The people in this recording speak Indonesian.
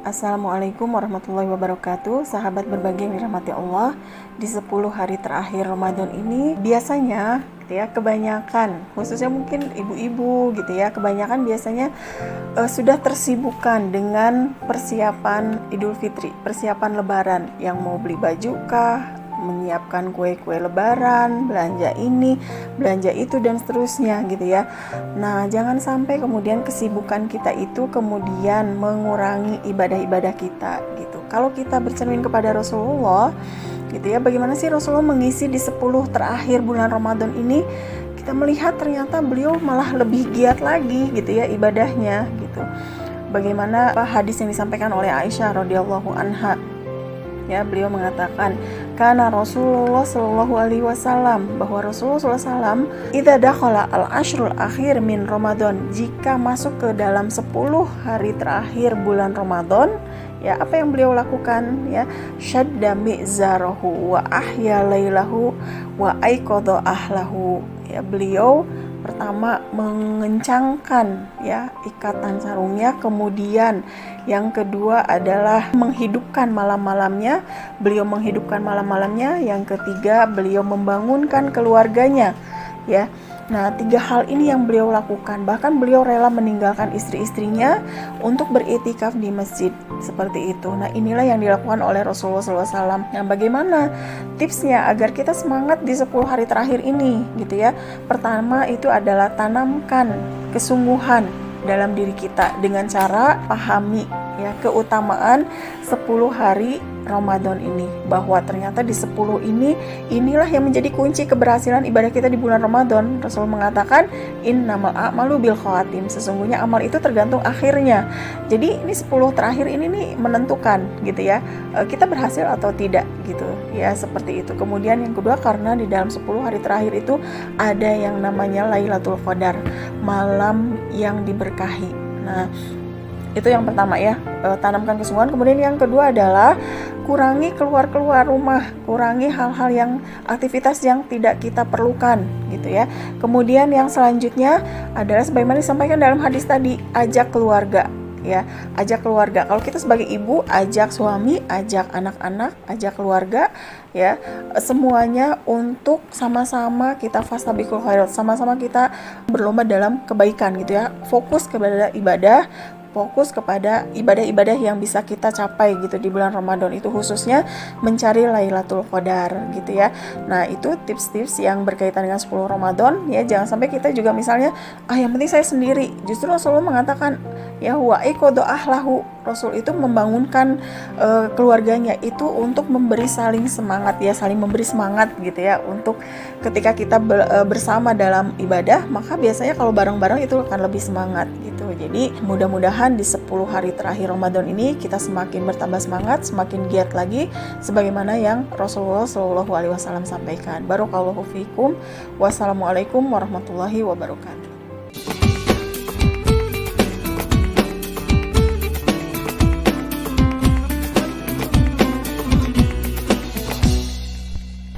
Assalamualaikum warahmatullahi wabarakatuh. Sahabat berbagi yang dirahmati Allah, di 10 hari terakhir Ramadan ini biasanya gitu ya, kebanyakan khususnya mungkin ibu-ibu gitu ya, kebanyakan biasanya sudah tersibukkan dengan persiapan Idul Fitri, persiapan Lebaran, yang mau beli baju kah, menyiapkan kue-kue lebaran, belanja ini, belanja itu, dan seterusnya gitu ya. Nah, jangan sampai kemudian kesibukan kita itu kemudian mengurangi ibadah-ibadah kita gitu. Kalau kita bercermin kepada Rasulullah gitu ya, bagaimana sih Rasulullah mengisi di 10 terakhir bulan Ramadan ini, kita melihat ternyata beliau malah lebih giat lagi gitu ya ibadahnya gitu. Bagaimana hadis yang disampaikan oleh Aisyah radhiyallahu anha, ya, beliau mengatakan karena Rasulullah Shallallahu Alaihi Wasallam, bahwa Rasulullah SAW idza dakhala al-ashrul akhir min Ramadan, jika masuk ke dalam 10 hari terakhir bulan Ramadan, ya, apa yang beliau lakukan, ya, syadda mi'zarahu wa ahya lailahu wa aiqadha ahlahu, ya, beliau pertama mengencangkan ya ikatan sarungnya, kemudian yang kedua adalah menghidupkan malam-malamnya, beliau menghidupkan malam-malamnya, yang ketiga beliau membangunkan keluarganya, ya. Nah, 3 hal ini yang beliau lakukan. Bahkan beliau rela meninggalkan istri-istrinya untuk beriktikaf di masjid, seperti itu. Nah, inilah yang dilakukan oleh Rasulullah SAW. Nah, bagaimana tipsnya agar kita semangat di 10 hari terakhir ini gitu ya? Pertama itu adalah tanamkan kesungguhan dalam diri kita dengan cara pahami ya keutamaan 10 hari Ramadan ini, bahwa ternyata di 10 ini inilah yang menjadi kunci keberhasilan ibadah kita di bulan Ramadan. Rasul mengatakan innamal a'malu bil khawatim, sesungguhnya amal itu tergantung akhirnya. Jadi ini 10 terakhir ini nih menentukan gitu ya, kita berhasil atau tidak gitu ya, seperti itu. Kemudian yang kedua, karena di dalam 10 hari terakhir itu ada yang namanya Lailatul Qadar, malam yang diberkahi. Nah, itu yang pertama ya, tanamkan kesungguhan. Kemudian yang kedua adalah kurangi keluar rumah, kurangi hal-hal yang aktivitas yang tidak kita perlukan gitu ya. Kemudian yang selanjutnya adalah sebagaimana disampaikan dalam hadis tadi, ajak keluarga ya, ajak keluarga. Kalau kita sebagai ibu, ajak suami, ajak anak-anak, ajak keluarga ya, semuanya untuk sama-sama kita fastabiqul khairat, sama-sama kita berlomba dalam kebaikan gitu ya. Fokus kepada ibadah, fokus kepada ibadah-ibadah yang bisa kita capai gitu di bulan Ramadan itu, khususnya mencari Lailatul Qadar gitu ya. Nah, itu tips-tips yang berkaitan dengan 10 Ramadan ya. Jangan sampai kita juga misalnya yang penting saya sendiri. Justru Rasulullah mengatakan ya wa aiqadha ahlahu, Rasul itu membangunkan keluarganya itu untuk memberi saling semangat ya, saling memberi semangat gitu ya, untuk ketika kita bersama dalam ibadah, maka biasanya kalau bareng-bareng itu akan lebih semangat gitu. Jadi mudah-mudahan di 10 hari terakhir Ramadan ini kita semakin bertambah semangat, semakin giat lagi sebagaimana yang Rasulullah SAW sampaikan. Barakallahu fikum. Wassalamualaikum warahmatullahi wabarakatuh.